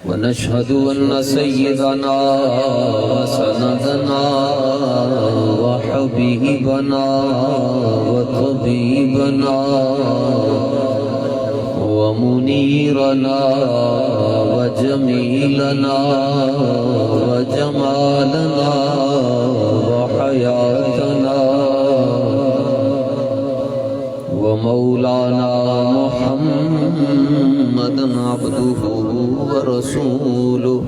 ونشهد أن سيدنا وسندنا وحبيبنا وطبيبنا ومنيرنا وجميلنا وجمالنا وحياتنا ومولانا محمد عبده ورسوله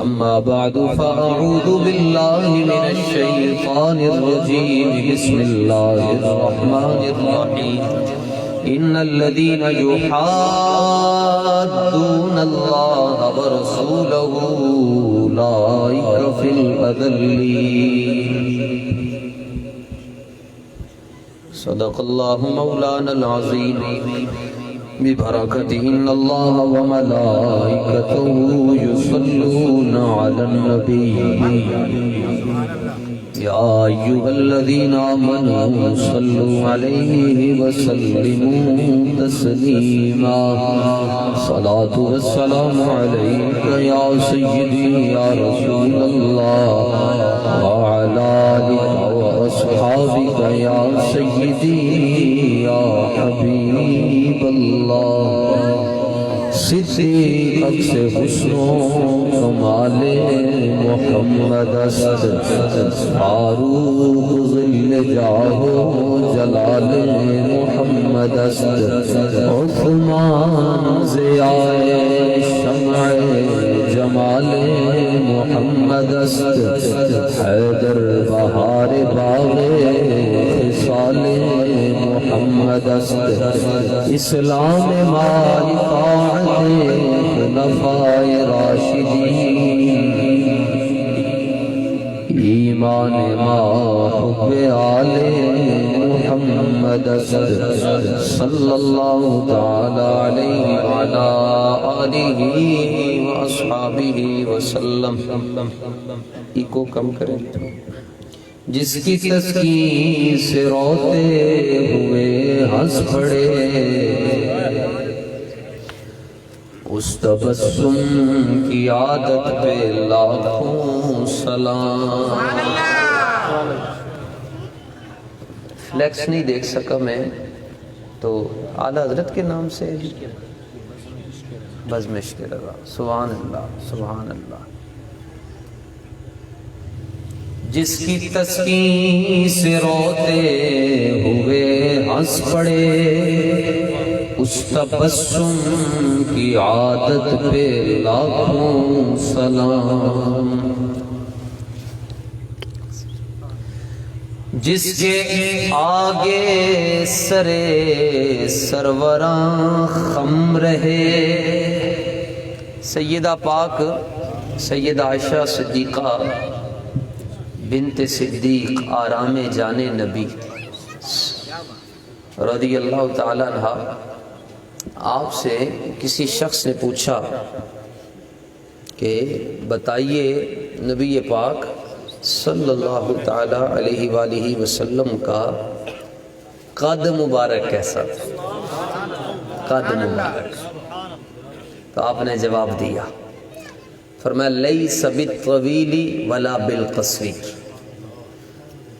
أما بعد فأعوذ بالله من الشيطان الرجيم بسم الله الرحمن الرحيم إن الذين يحادون الله ورسوله أولئك في الأذلين صدق الله مولانا العظيم ببركته إن الله وملائكته يصلون على النبي يا أيها الذين آمنوا صلوا عليه وسلموا تسليما صلاة والسلام عليك يا سيدي يا رسول الله وعلى آلك وأصحابك يا سيدي يا حبيب الله صدیق سے حسن و کمال محمد است فاروق ظل جاہ و جلال محمد است عثمان ضیاء شمع جمال محمد است حیدر بہار باغ خصال محمد است اسلام مائی طاعت خلفاء راشدین ایمان ما حب آل محمد است صلی اللہ تعالی علیہ وعلا آلہ واصحابہ وسلم. ایکو کم کریں. جس کی تسکین سے روتے ہوئے ہنس پڑے اس تبسم کی عادت پہ لاکھوں سلام. فلیکس نہیں دیکھ سکا میں تو اعلیٰ حضرت کے نام سے بز مشک رضا. سبحان اللہ سبحان اللہ. جس کی تسکین سے روتے ہوئے ہنس پڑے اس تبسم کی عادت پہ لاکھوں سلام. جس کے آگے سرے سروراں خم رہے سیدہ پاک سیدہ عائشہ صدیقہ بنت صدیق آرام جانے نبی رضی اللہ تعالیٰ عنہ آپ سے کسی شخص نے پوچھا کہ بتائیے نبی پاک صلی اللہ تعالیٰ علیہ وآلہ وسلم کا قد مبارک کیسا تھا. قد مبارک. تو آپ نے جواب دیا فرمایا لیس بالطویل ولا بالقصیر.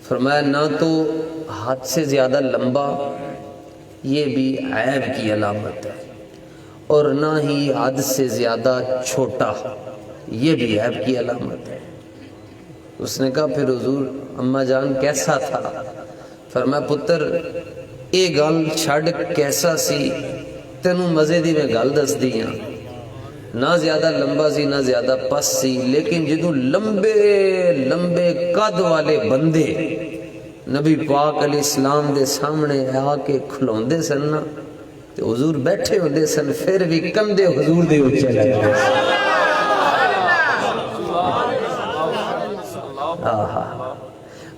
فرمایا نہ تو حد سے زیادہ لمبا یہ بھی عیب کی علامت ہے اور نہ ہی حد سے زیادہ چھوٹا یہ بھی عیب کی علامت ہے. اس نے کہا پھر حضور اماں جان کیسا تھا؟ فرمایا پتر اے گل چھڑ کیسا سی تینوں مزے دی میں گل دس دیاں. نہ زیادہ لمبا سی نہ زیادہ پس سی لیکن جدوں لمبے لمبے قد والے بندے نبی پاک علیہ السلام دے سامنے آ کے کھلوندے سن نا تے حضور بیٹھے ہوندے سن پھر بھی کندھے حضور دے اچھے لگدے.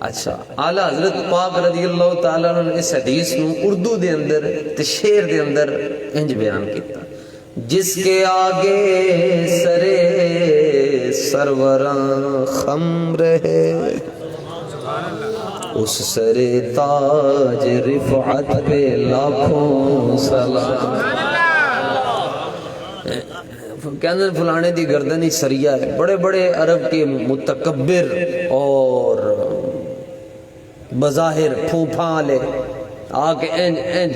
اچھا اعلیٰ حضرت پاک رضی اللہ تعالیٰ عنہ نے اس حدیث نو اردو دے اندر تے شعر دے اندر انج بیان کیتا جس کے آگے سرے سروراں خم رہے اس سرے تاج رفعت پہ لاکھوں سلام۔ کہنے فلانے دی گردنی سریہ ہے، بڑے بڑے عرب کے متکبر اور بظاہر پھوپھاں لے آکے انج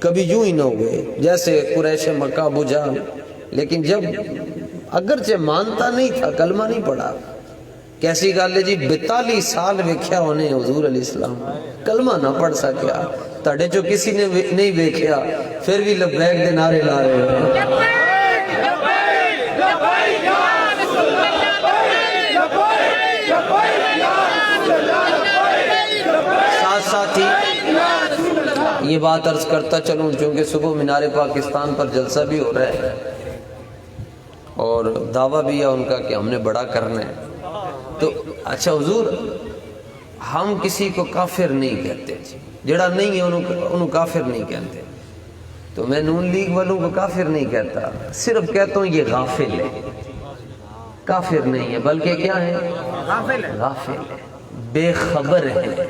کبھی یوں ہی نہ ہوئے جیسے قریش مکہ ابو جہل، لیکن جب اگرچہ مانتا نہیں تھا، کلمہ نہیں پڑھا، کیسی گل ہے جی 42 سال ویکھیا ہونے حضور علیہ السلام، کلمہ نہ پڑھ سکیا، تاڑے جو کسی نے نہیں ویکھیا پھر بھی لبیک دے نعرے لا رہے ہیں۔ ساتھ ہی یہ بات عرض کرتا چلوں، چونکہ صبح مینار پاکستان پر جلسہ بھی ہو رہا ہے اور دعویٰ بھی ہے ان کا کہ ہم نے بڑا کرنا ہے، تو اچھا حضور ہم کسی کو کافر نہیں کہتے، جڑا نہیں ہے انہوں کافر نہیں کہتے، تو میں نون لیگ والوں کو کافر نہیں کہتا، صرف کہتا ہوں یہ غافل ہے، کافر نہیں ہے بلکہ کیا ہے؟ غافل ہے، بے خبر ہے،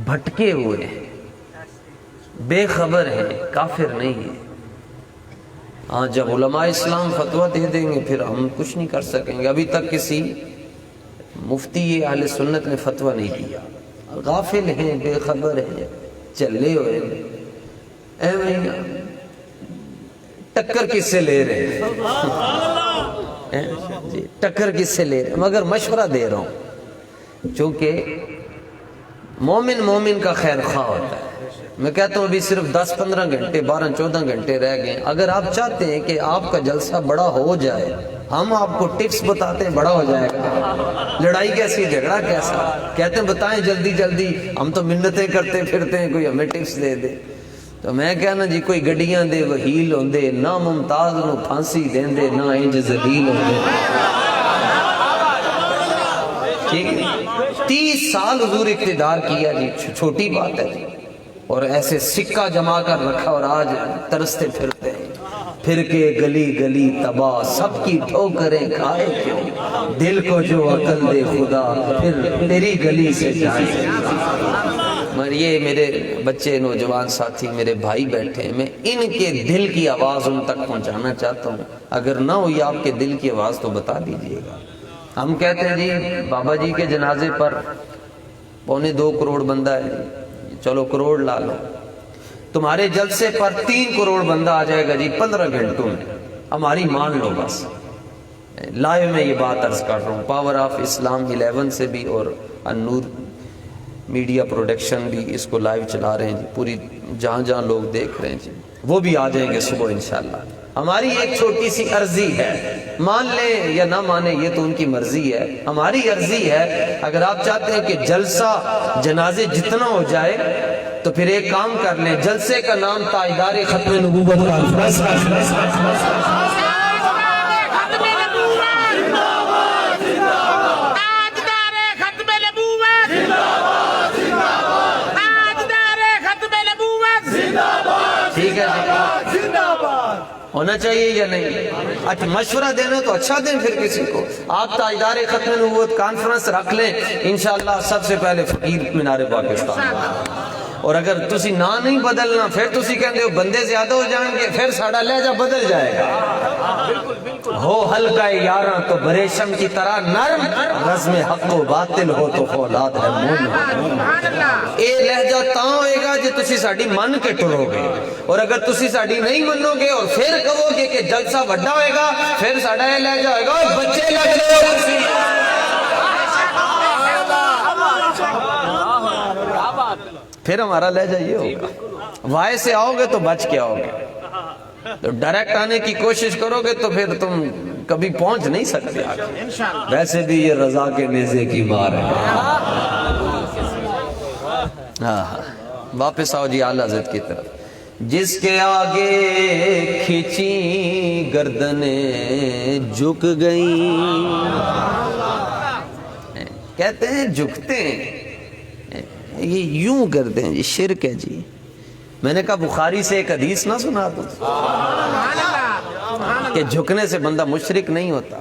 بھٹکے ہوئے ہیں، بے خبر ہے، کافر نہیں ہے۔ ہاں جب علماء اسلام فتویٰ دے دیں گے پھر ہم کچھ نہیں کر سکیں گے، ابھی تک کسی مفتی اہل سنت نے فتویٰ نہیں دیا، غافل ہیں، بے خبر ہیں، چلے ہوئے ہیں، ٹکر کس سے لے رہے ہیں جی ٹکر کس سے لے رہے ہیں، مگر مشورہ دے رہا ہوں، چونکہ مومن کا خیر خواہ ہوتا ہے، میں کہتا ہوں ابھی صرف 10-15 گھنٹے 12-14 گھنٹے رہ گئے، اگر آپ چاہتے ہیں کہ آپ کا جلسہ بڑا ہو جائے، ہم آپ کو ٹپس بتاتے ہیں، بڑا ہو جائے گا، لڑائی کیسی، جھگڑا کیسا، کہتے ہیں بتائیں جلدی جلدی، ہم تو منتیں کرتے پھرتے ہیں، کوئی ہمیں ٹپس دے دے، تو میں کہنا جی کوئی گڈیاں دے وہیل ہوندے، نہ ممتاز نو پھانسی دین دے، نہ انج ذلیل ہوندے، ٹھیک ہے 30 سال حضور اقتدار کیا جی، چھوٹی بات ہے جی، اور ایسے سکہ جما کر رکھا اور آج ترستے پھرتے ہیں، پھر کے گلی گلی تباہ، سب کی ٹھوکریں کھائے کیوں، دل کو جو عقل دے خدا پھر تیری گلی سے جائے۔ مگر یہ میرے بچے نوجوان ساتھی میرے بھائی بیٹھے ہیں، میں ان کے دل کی آواز ان تک پہنچانا چاہتا ہوں، اگر نہ ہوئی آپ کے دل کی آواز تو بتا دیجئے گا۔ ہم کہتے ہیں جی بابا جی کے جنازے پر 2.25 کروڑ بندہ ہے، چلو کروڑ لا لو، تمہارے جلسے پر 3 کروڑ بندہ آ جائے گا جی 15 گھنٹوں میں، ہماری مان لو بس۔ لائیو میں یہ بات عرض کر رہا ہوں، پاور آف اسلام 11 سے بھی اور النور میڈیا پروڈکشن بھی اس کو لائیو چلا رہے ہیں جی، پوری جہاں لوگ دیکھ رہے ہیں جی، وہ بھی آ جائیں گے صبح انشاءاللہ۔ ہماری ایک چھوٹی سی عرضی ہے، مان لیں یا نہ مانیں یہ تو ان کی مرضی ہے، ہماری عرضی ہے اگر آپ چاہتے ہیں کہ جلسہ جنازے جتنا ہو جائے تو پھر ایک کام کر لیں، جلسے کا نام تاجدار ختم نبوت کانفرنس، ٹھیک ہے ہونا چاہیے یا نہیں؟ اچھا مشورہ دینا تو اچھا دیں پھر کسی کو، آپ تاجدار ختم نبوت کانفرنس رکھ لیں، انشاءاللہ سب سے پہلے فقیر مینار پاکستان، اور اگر تسی نہ نہیں بدلنا پھر تسی کہندے ہو بندے زیادہ ہو جائیں گے، پھر ساڑھا لہجہ بدل جائے گا، ہو حلقہ یاراں تو بریشم کی طرح نرم، رزم حق و باطل ہو تو فولاد ہے مومن، اے لہجہ تاں ہوئے گا جے تسی ساڑھی من کے ٹرو گے، اور اگر تسی ساڑھی نہیں منو گے اور پھر کہو گے کہ جلسہ بڑا ہوئے گا، پھر ساڑھا یہ لہجہ ہوئے گا بچے لگ رہے ہو تسی، پھر ہمارا لہجہ یہ ہوگا، وائے سے آؤ گے تو بچ کے آؤ گے، تو ڈائریکٹ آنے کی کوشش کرو گے تو پھر تم کبھی پہنچ نہیں سکتے آگے، ویسے بھی یہ رضا کے نیزے کی مار ہے۔ واپس آؤ جی اعلیٰ حضرت کی طرف، جس کے آگے کھینچی گردنیں جھک گئیں، کہتے ہیں جھکتے ہیں، یہ یوں کرتے ہیں جی، شرک ہے جی، میں نے کہا بخاری سے ایک حدیث نہ سنا دوں کہ جھکنے سے بندہ مشرک نہیں ہوتا،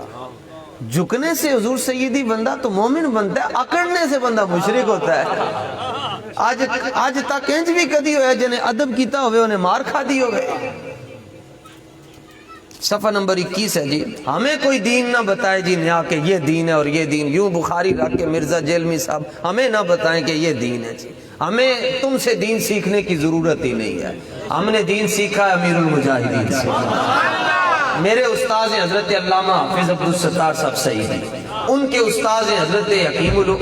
جھکنے سے حضور سیدی بندہ تو مومن بنتا ہے، اکڑنے سے بندہ مشرک ہوتا ہے۔ آج تک انج بھی کدی ہویا جنہیں ادب کیتا ہوئے انہیں مار کھا دی ہوئے۔ صفحہ نمبر 21 ہے جی، ہمیں کوئی دین نہ بتائے جی نیا کہ یہ دین ہے اور یہ دین، یوں بخاری رکھ کے مرزا جیلمی صاحب ہمیں نہ بتائیں کہ یہ دین ہے جی، ہمیں تم سے دین سیکھنے کی ضرورت ہی نہیں ہے، ہم نے دین سیکھا ہے امیر المجاہدین سے۔ میرے استاذ ہیں حضرت علامہ حافظ عبدالستار صاحب سعیدی، ان کے استاذ ہیں حضرت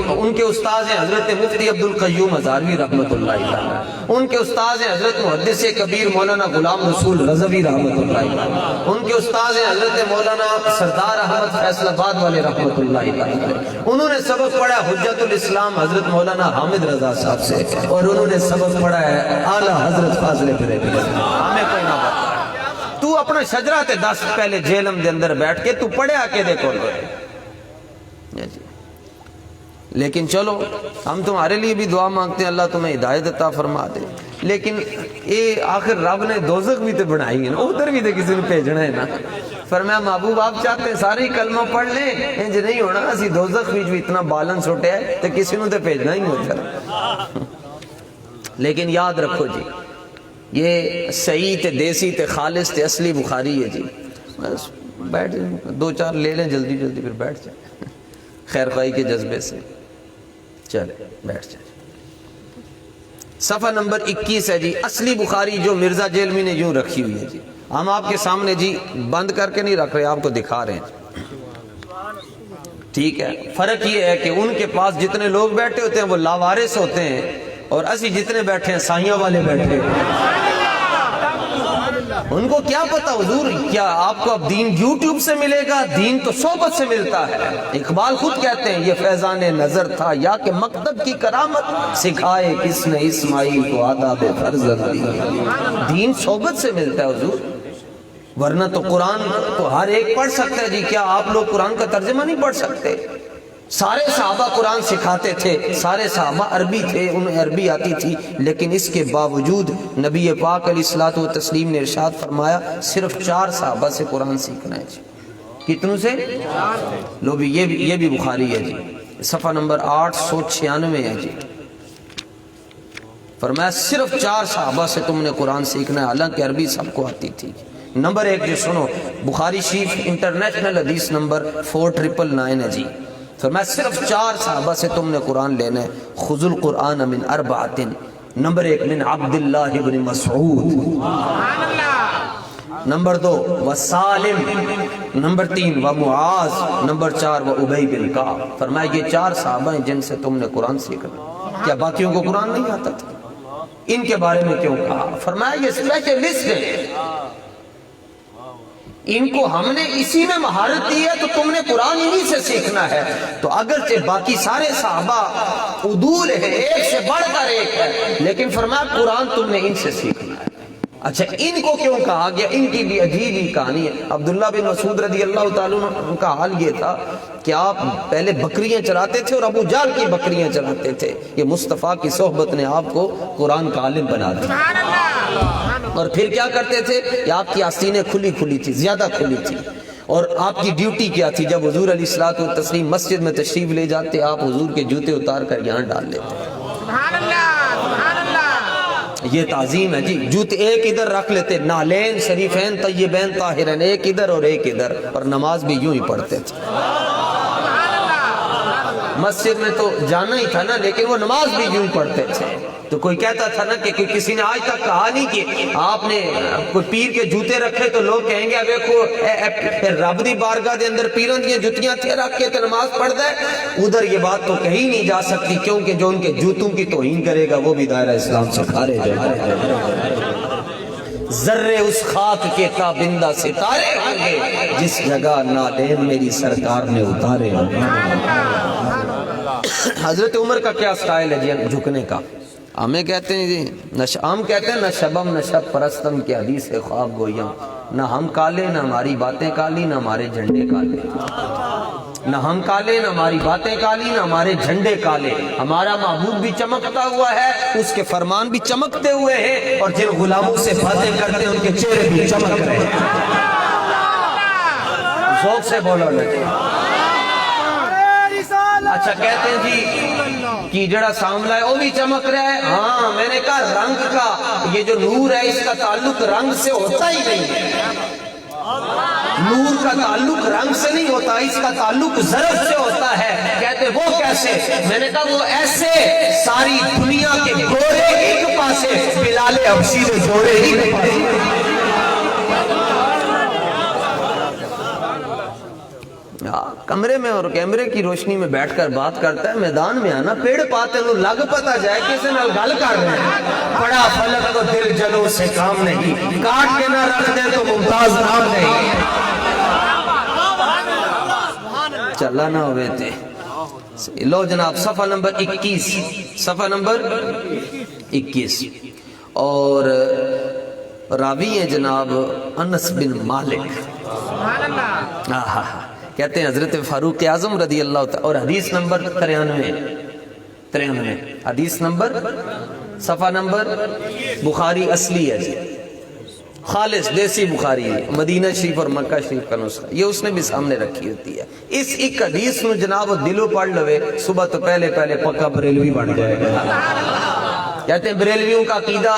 ان کے استاذ ہیں حضرت مفتی عبدالقیوم ہزاروی رحمۃ اللہ علیہ، ان کے استاذ ہیں حضرت محدث کبیر مولانا غلام رسول رضوی رحمۃ اللہ علیہ، ان کے استاذ ہیں حضرت مولانا سردار احمد فیصل آباد والے رحمۃ اللہ علیہ، انہوں نے سبق پڑھا حجت الاسلام حضرت مولانا حامد رضا صاحب سے، اور انہوں نے سبق پڑھا ہے اعلیٰ حضرت فاضل بریلوی سے۔ ہمیں کوئی نہ بتا، تو اپنا شجرہ تے دس پہلے جیلم دے اندر بیٹھ کے تو پڑھیا کے دیکھو گے۔ لیکن چلو ہم تمہارے لیے بھی دعا مانگتے ہیں اللہ تمہیں ہدایت عطا فرما دے، لیکن یہ آخر رب نے دوزخ بھی تو بنائی ہے نا، ادھر بھی تو کسی نے بھیجنا ہے نا۔ فرمایا محبوب آپ چاہتے ہیں سارے کلمہ پڑھ لیں، انج نہیں ہونا، اسی دوزخ بھی جو اتنا بالن سوٹے ہے تو کسی نے تو بھیجنا ہی ہوتا۔ لیکن یاد رکھو جی، یہ صحیح تے دیسی تے خالص تے اصلی بخاری ہے جی، بس بیٹھ دو چار لے لیں جلدی جلدی پھر بیٹھ جائیں خیر خواہی کے جذبے سے، چلے بیٹھ جائیں۔ صفحہ نمبر 21 ہے جی، اصلی بخاری جو مرزا جیلمی نے یوں رکھی ہوئی ہے جی، ہم آپ کے سامنے جی بند کر کے نہیں رکھ رہے، آپ کو دکھا رہے ہیں، ٹھیک ہے۔ فرق یہ ہے کہ ان کے پاس جتنے لوگ بیٹھے ہوتے ہیں وہ لاوارث ہوتے ہیں، اور اسی جتنے بیٹھے ہیں سائیاں والے بیٹھے ہیں۔ ان کو کیا پتا حضور، کیا آپ کو اب دین یوٹیوب سے ملے گا؟ دین تو صحبت سے ملتا ہے۔ اقبال خود کہتے ہیں یہ فیضان نظر تھا یا کہ مکتب کی کرامت، سکھائے کس نے اسماعیل کو آداب فرزندی۔ دین صحبت سے ملتا ہے حضور، ورنہ تو قرآن تو ہر ایک پڑھ سکتا ہے جی، کیا آپ لوگ قرآن کا ترجمہ نہیں پڑھ سکتے؟ سارے صحابہ قرآن سکھاتے تھے، سارے صحابہ عربی تھے، انہیں عربی آتی تھی، لیکن اس کے باوجود نبی پاک علیہ الصلوۃ والتسلیم نے ارشاد فرمایا صرف 4 صحابہ سے قرآن سیکھنا ہے جی۔ کتنوں سے؟ لو بھی یہ بھی بخاری ہے جی، صفحہ نمبر 896 ہے جی، فرمایا صرف 4 صحابہ سے تم نے قرآن سیکھنا ہے، حالانکہ عربی سب کو آتی تھی۔ نمبر 1 جو سنو، بخاری شریف انٹرنیشنل حدیث نمبر 4999 ہے جی، فرمایا صرف 4 صحابہ سے تم نے قرآن لینا ہے، خذ القرآن من 4، نمبر 1 من عبداللہ بن مسعود، نمبر 2 وسالم، نمبر 3 ومعاذ، نمبر 4 وابی بن کعب۔ فرمایا یہ 4 صحابہ ہیں جن سے تم نے قرآن سیکھنا۔ کیا باقیوں کو قرآن نہیں آتا تھا؟ ان کے بارے میں کیوں کہا؟ فرمایا یہ اسپیشلسٹ ہے، ان کو ہم نے اسی میں مہارت دی ہے، تو تم نے قرآن انہی سے سیکھنا ہے۔ تو اگرچہ باقی سارے صحابہ عدول ہیں، ایک سے بڑھ کر ایک ہے، لیکن فرمایا قرآن تم نے ان سے سیکھنا ہے۔ اچھا ان کو کیوں کہا گیا؟ ان کی بھی عجیب ہی کہانی ہے۔ عبداللہ بن مسعود رضی اللہ تعالیٰ عنہ کا حال یہ تھا کہ آپ پہلے بکریاں چراتے تھے اور ابو جہل کی بکریاں چراتے تھے، یہ مصطفیٰ کی صحبت نے آپ کو قرآن کا عالم بنا دیا۔ اور پھر کیا کرتے تھے کہ آپ کی آستینیں کھلی تھی، زیادہ کھلی تھی، اور آپ کی ڈیوٹی کیا تھی؟ جب حضور علیہ الصلوۃ والتسلیم مسجد میں تشریف لے جاتے، آپ حضور کے جوتے اتار کر یہاں ڈال لیتے۔ سبحان اللہ، سبحان اللہ، یہ تعظیم ہے جی۔ جوتے ایک ادھر رکھ لیتے، نالین شریفین طیبین طاہرین ایک ادھر اور ایک ادھر، اور نماز بھی یوں ہی پڑھتے تھے۔ مسجد میں تو جانا ہی تھا نا، لیکن وہ نماز بھی یوں پڑھتے تھے۔ تو کوئی کہتا تھا نا کہ کسی نے آج تک کہا نہیں کہ آپ نے کوئی پیر کے جوتے رکھے تو لوگ کہیں گے دیکھو رب دی بارگاہ دے اندر پیراں دیاں جتیاں تھے رکھ کے تو نماز پڑھتا ہے۔ ادھر یہ بات تو کہی نہیں جا سکتی، کیونکہ جو ان کے جوتوں کی توہین کرے گا وہ بھی دائرہ اسلام سے کھارے جائے گا۔ ذرے اس خاک کے تابندہ ستارے ہوں گے جس جگہ نالین میری سرکار نے اتارے ہوں گے۔ حضرت عمر کا کیا سٹائل ہے جی جھکنے کا؟ ہمیں کہتے ہیں جی، ہم کہتے ہیں نہ شبم نہ شب پرستم کی حدیث خواب گویم، نہ ہم کالے نہ ہماری باتیں کالی نہ ہمارے جھنڈے کالے، نہ ہم کالے نہ ہماری باتیں کالی نہ ہمارے جھنڈے کالے، ہمارا محبوب بھی چمکتا ہوا ہے، اس کے فرمان بھی چمکتے ہوئے ہیں، اور جن غلاموں سے باتیں کرتے ہیں ان کے چہرے بھی چمک رہے ہیں۔ ذوق سے بولو نا۔ اچھا کہتے ہیں جی کہ جڑا سامنا ہے وہ بھی چمک رہا ہے. ہاں میں نے کہا رنگ کا یہ جو نور ہے اس کا تعلق رنگ سے ہوتا ہی نہیں ہے. نور کا تعلق رنگ سے نہیں ہوتا, اس کا تعلق ظرف سے ہوتا ہے. کہتے وہ کیسے؟ میں نے کہا وہ ایسے ساری دنیا کے گورے ایک پاسے, بلال حبشی نے گورے ہی نہیں پاسے. کمرے میں اور کیمرے کی روشنی میں بیٹھ کر بات کرتا ہے, میدان میں آنا پیڑ پاتے لو لگ پتا جائے کسی نال گل کر رہے ہیں. بڑا فلک تو دل جلوں سے کام نہیں, کاٹ کے نہ رکھ دے تو ممتاز نام نہیں. چلا نہ ہوئے تھے. لو جناب صفحہ نمبر 21, صفحہ نمبر 21. اور راوی ہیں جناب انس بن مالک. کہتے ہیں حضرت فاروق اعظم رضی اللہ تعالی, اور حدیث نمبر 93 حدیث نمبر صفحہ نمبر بخاری اصلی ہے جی, خالص دیسی بخاری ہے, مدینہ شریف اور مکہ شریف کا نسخہ, یہ اس نے بھی سامنے رکھی ہوتی ہے. اس ایک حدیث میں جناب دلوں پڑھ لوے صبح تو پہلے پکا بریلوی بن جائے گا. کہتے ہیں بریلویوں کا عقیدہ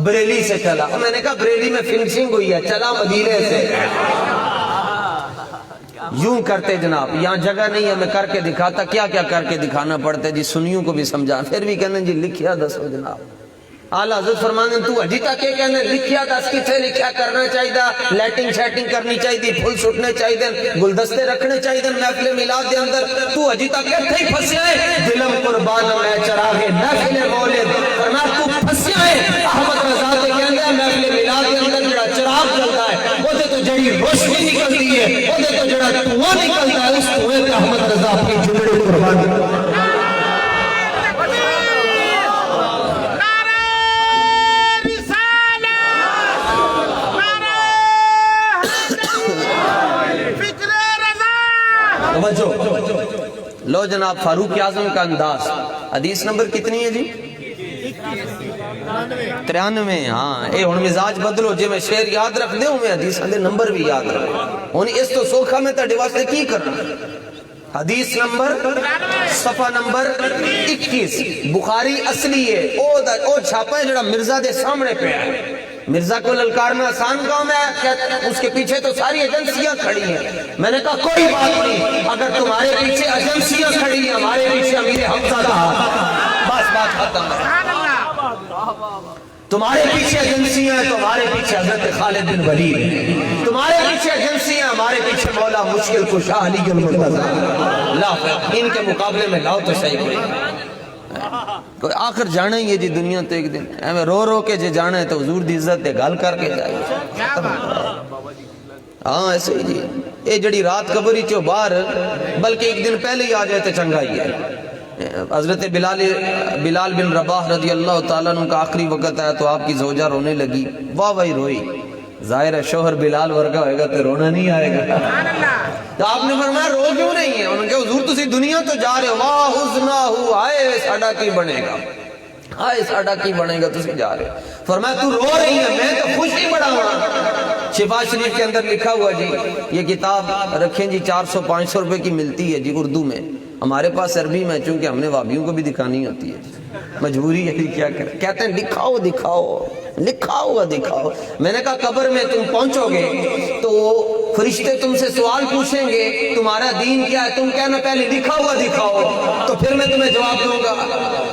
بریلی سے چلا. میں نے کہا بریلی میں فنشنگ ہوئی ہے, چلا مدینے سے. یوں کرتے جناب, یہاں جگہ نہیں ہے میں کر کے دکھاتا, کیا کیا کر کے دکھانا پڑتا ہے جی, سنیوں کو بھی سمجھا. پھر بھی کہنے جی لکھیا دسو جناب. اعلیٰ حضرت فرمانے تو اجی تک یہ کہنے لکھیا دس کتھے لکھیا کرنا چاہیے, لیٹنگ شیٹنگ کرنی چاہیے, پھول چھٹنے چاہیے, گلدستے رکھنے چاہیے محفل میلاد دے اندر. تو اجی تک کتھے ہی پھسیا ہے, دلم قربان میں چراغ محفل مولد. فرمایا تو پھسیا ہے. احمد رضا تے کہندے محفل میلاد دے اندر جڑا چراغ جلدا ہے وہ تے تو جڑی روشنی نکلتی ہے, وہ تے تو جڑا دھواں نکلتا ہے, اس دھویں تے احمد رضا اپنی جمڑی قربان کرتا ہے. لو جناب فاروق اعظم کا انداز. حدیث نمبر کتنی ہے جی؟ 93. ہاں اے ہن مزاج بدلو, جی میں شعر یاد رکھ دے ہوں میں حدیث دے نمبر بھی یاد رکھ. ہن اس تو سوکھا میں تہاڈے واسطے کی کرنا. حدیث نمبر صفحہ نمبر 21 بخاری اصلی ہے. او چھاپا ہے جڑا مرزا دے سامنے پہ ہے. مرزا کو للکارنا آسان کام ہے, اس کے پیچھے تو ساری ایجنسیاں کھڑی ہیں. میں نے کہا کوئی بات نہیں, اگر تمہارے پیچھے ایجنسیاں کھڑی ہیں, ہمارے پیچھے امیر حمزہ کا ہاتھ, بس بات ختم ہے. تمہارے پیچھے ایجنسیاں ہیں تو ہمارے پیچھے حضرت خالد بن ولید ہے. تمہارے پیچھے ایجنسیاں ہیں, ہمارے پیچھے مولا مشکل کشا علی المرتضی. لا ان کے مقابلے میں لاؤ تو صحیح کوئی. آخر جانا ہی ہے جی دنیا تو ایک دن, ایویں رو رو کے جے جانا ہے تو حضور دی عزت دے گل کر کے جائے. ہاں ایسے ہی جی, یہ جڑی رات قبری چو باہر بلکہ ایک دن پہلے ہی آ جائے تو چنگا ہی ہے. حضرت بلال بن رباح رضی اللہ تعالیٰ عنہ کا آخری وقت آیا تو آپ کی زوجہ رونے لگی, واہ واہ روئی. ظاہر ہے شوہر بلال ورگا ہوئے گا تو رونا نہیں آئے گا. تو آپ نے فرمایا رو کیوں نہیں ہے؟ انہوں نے کہا حضور تسی دنیا تو جا رہے ہو, واہ حزناہو, آئے ساڑا کی بنے گا, آئے ساڑا کی بنے گا, تسی جا رہے ہو. فرمایا تو رو رہی ہے, میں تو خوشی بڑا ہوں. شفا شریف کے اندر لکھا ہوا جی, یہ کتاب رکھیں جی 400-500 روپے کی ملتی ہے جی اردو میں. ہمارے پاس عربی میں چونکہ ہم نے وابیوں کو بھی دکھانی ہوتی ہے, مجبوری ہے کیا کریں. کہتے ہیں دکھاؤ دکھاؤ, لکھا ہوا دکھاؤ. میں نے کہا قبر میں تم پہنچو گے تو فرشتے تم سے سوال پوچھیں گے تمہارا دین کیا ہے, تم کہنا پہلے لکھا ہوا دکھاؤ تو پھر میں تمہیں جواب دوں گا.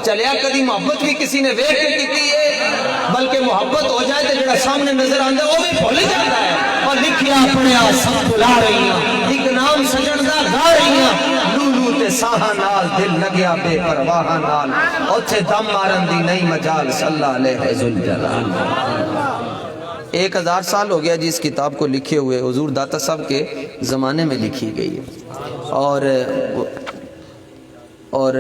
چلیا کدی محبت بھی کسی نے ویکھ کے کی ہے, بلکہ محبت ہو جائے تو جڑا سامنے نظر آندا وہ بھی بھول جاتا ہے. اور لکھیا پڑھیا سب بلا رہی ہیں, ایک نام سجن دا گا رہی ہیں, لولو تے ساہا نال دل لگیا بے پرواہ نال, اوتھے دم مارن دی نہیں مجال صلی اللہ علیہ ذوالجلال. 1000 سال ہو گیا جی اس کتاب کو لکھے ہوئے, حضور داتا صاحب کے زمانے میں لکھی گئی ہے. اور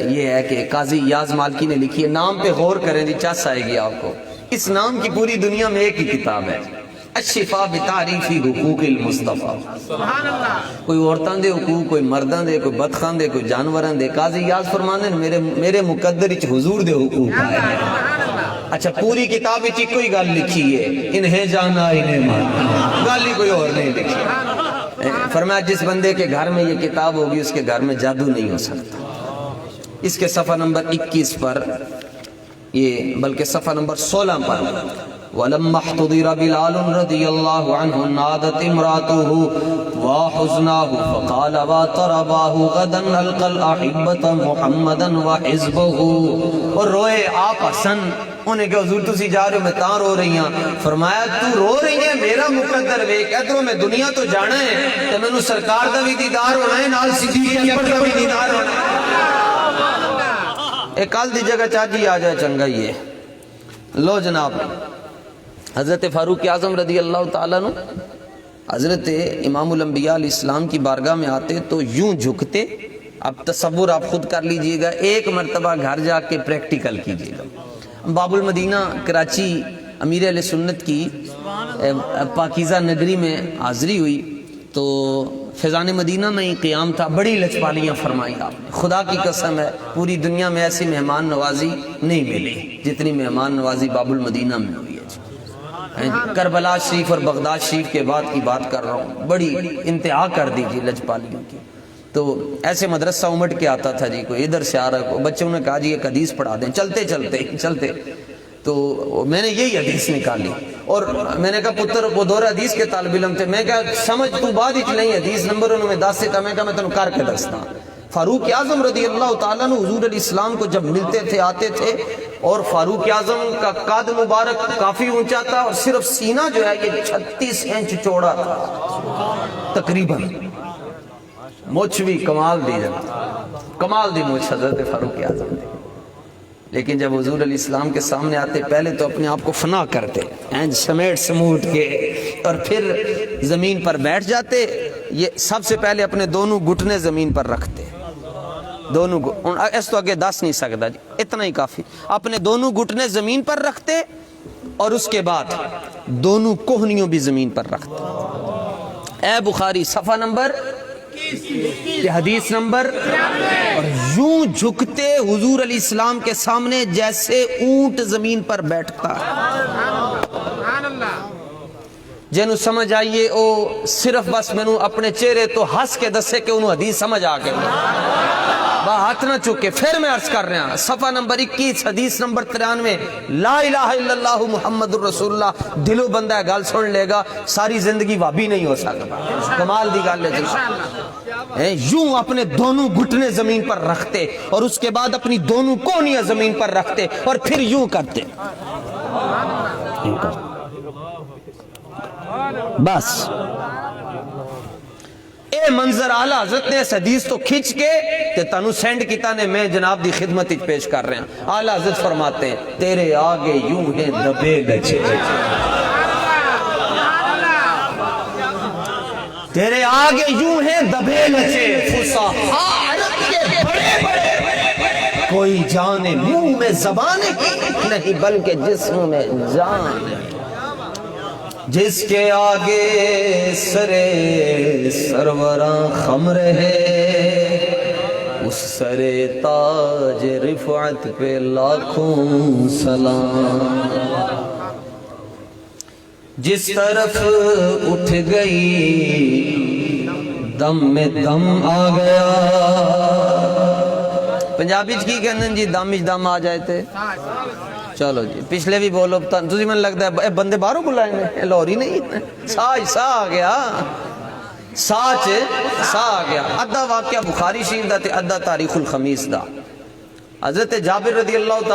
یہ ہے کہ قاضی یاز مالکی نے لکھی ہے. نام پہ غور کریں جی, چس آئے گی آپ کو. اس نام کی پوری دنیا میں ایک ہی کتاب ہے, الشفا بتعریف حقوق المصطفیٰ. کوئی عورتاں دے حقوق, کوئی مرداں دے, کوئی بدخاں دے, کوئی جانوراں دے. قاضی یاز فرمانے میرے مقدر وچ حضور دے حقوق آئے ہیں. اچھا پوری کتاب وچ کوئی گل لکھی ہے, انہیں جانا انہیں مانا, گل ہی کوئی اور نہیں لکھی. فرمایا جس بندے کے گھر میں یہ کتاب ہوگی اس کے گھر میں جادو نہیں ہو سکتا۔ اس کے صفحہ نمبر 21 پر یہ بلکہ صفحہ نمبر 16 پر وَلَمَّا احْتُضِرَ بِلَالٌ رَضِيَ اللَّهُ عَنْهُ نَادَتْ امْرَأَتُهُ وَحُزْنَاهُ فَقَالَ وَطَرَبَاهُ غَدًا أَلْقَى الْأَحِبَّةَ مُحَمَّدًا وَحِزْبَهُ، اور روئے آپ حسن، انہیں کہ حضور تسی جا رہے ہو میں تاں رو رہی ہاں، فرمایا تو رو رہی ہے میرا مقدر ویک ادھروں میں دنیا تو جانا ہے تو میں نے سرکار دا بھی دیدار ہونا ہے نال صدیق اکبر دا بھی دیدار ہونا ہے۔ ایک کال دی جگہ چاچی آ جائے چنگا ہی ہے۔ لو جناب، حضرت فاروق اعظم رضی اللہ تعالیٰ عنہ حضرت امام الانبیاء علیہ السلام کی بارگاہ میں آتے تو یوں جھکتے۔ اب تصور آپ خود کر لیجئے گا، ایک مرتبہ گھر جا کے پریکٹیکل کیجئے گا۔ باب المدینہ کراچی امیر اہل سنت کی پاکیزہ نگری میں حاضری ہوئی تو فیضان مدینہ میں ہی قیام تھا، بڑی لچپالیاں فرمائی آپ نے، خدا کی قسم ہے پوری دنیا میں ایسی مہمان نوازی نہیں ملی جتنی مہمان نوازی باب المدینہ میں ہوئی ہے۔ کربلا شریف اور بغداد شریف کے بعد کی بات کر رہا ہوں، بڑی انتہا کر دیجیے لچپالیوں کی۔ تو ایسے مدرسہ امٹ کے آتا تھا جی، کوئی ادھر سے آ رہا، بچوں نے کہا جی ایک حدیث پڑھا دیں، چلتے تو میں نے یہی حدیث نکالی اور میں نے کہا پتر وہ دور حدیث کے طالب علم تھے، میں کہا سمجھ تو بعد ہی چلیں حدیث نمبر انہوں نے 10 سے تھا، میں کہا میں تنوں کر کے دستا۔ فاروق اعظم رضی اللہ تعالیٰ عنہ حضور علیہ السلام کو جب ملتے تھے آتے تھے، اور فاروق اعظم کا قد مبارک کافی اونچا تھا اور صرف سینہ جو ہے یہ 36 انچ چوڑا تھا تقریباً، مچھ بھی کمال دی جاتا، کمال دی مچھ حضرت فاروق اعظم دی۔ لیکن جب حضور علیہ السلام کے سامنے آتے پہلے تو اپنے آپ کو فنا کرتے سمیٹ سموٹ کے، اور پھر زمین پر بیٹھ جاتے۔ یہ سب سے پہلے اپنے دونوں گھٹنے زمین پر رکھتے، دونوں اس تو آگے دس نہیں سکتا جی، اتنا ہی کافی، اپنے دونوں گھٹنے زمین پر رکھتے اور اس کے بعد دونوں کوہنیوں بھی زمین پر رکھتے۔ اے بخاری صفحہ نمبر یہ حدیث نمبر، اور یوں جھکتے حضور علیہ السلام کے سامنے جیسے اونٹ زمین پر بیٹھتا ہے۔ جنہوں سمجھ آئیے او صرف بس میں نے اپنے چہرے تو ہنس کے دسے کہ انہوں حدیث سمجھ آ گئے، ہاتھ نہ چکے۔ پھر میں عرض کر رہا ہوں صفحہ نمبر 21 حدیث نمبر 93، لا الہ الا اللہ محمد الرسول اللہ، دلو بندہ ہے گل سن لے گا ساری زندگی وابی نہیں ہو سکتا، کمال دی گل ہے۔ یوں اپنے دونوں گھٹنے زمین پر رکھتے اور اس کے بعد اپنی دونوں کونیاں زمین پر رکھتے اور پھر یوں کرتے، بس اے منظر آلہ حضرت نے اس حدیث تو کھچ کے تے تانوں سینڈ کیتا نے، میں جناب دی خدمت اچ پیش کر رہے ہیں۔ آلہ حضرت فرماتے ہیں تیرے آگے یوں ہیں دبے لچے، تیرے آگے یوں ہیں دبے لچے، فصاحا عرب کے بڑے بڑے، کوئی جانے منہ میں زبان نہیں بلکہ جسم میں جان، جس کے آگے سرے سروراں خم رہے، اس سرے تاج رفعت پہ لاکھوں سلام، جس طرف اٹھ گئی دم میں دم آ گیا۔ پنجابی کی کہندے جی دم وچ دم آ جائے تے چلو جی پچھلے بھی بولو، تجھے من لگتا ہے بندے باہروں بلائے ہیں، لاہوری نہیں، سا آ گیا، سا آ گیا۔ ادھا واقعہ بخاری شریف دا تے ادھا تاریخ الخمیس دا۔ حضرت جابر رضی اللہ تعالی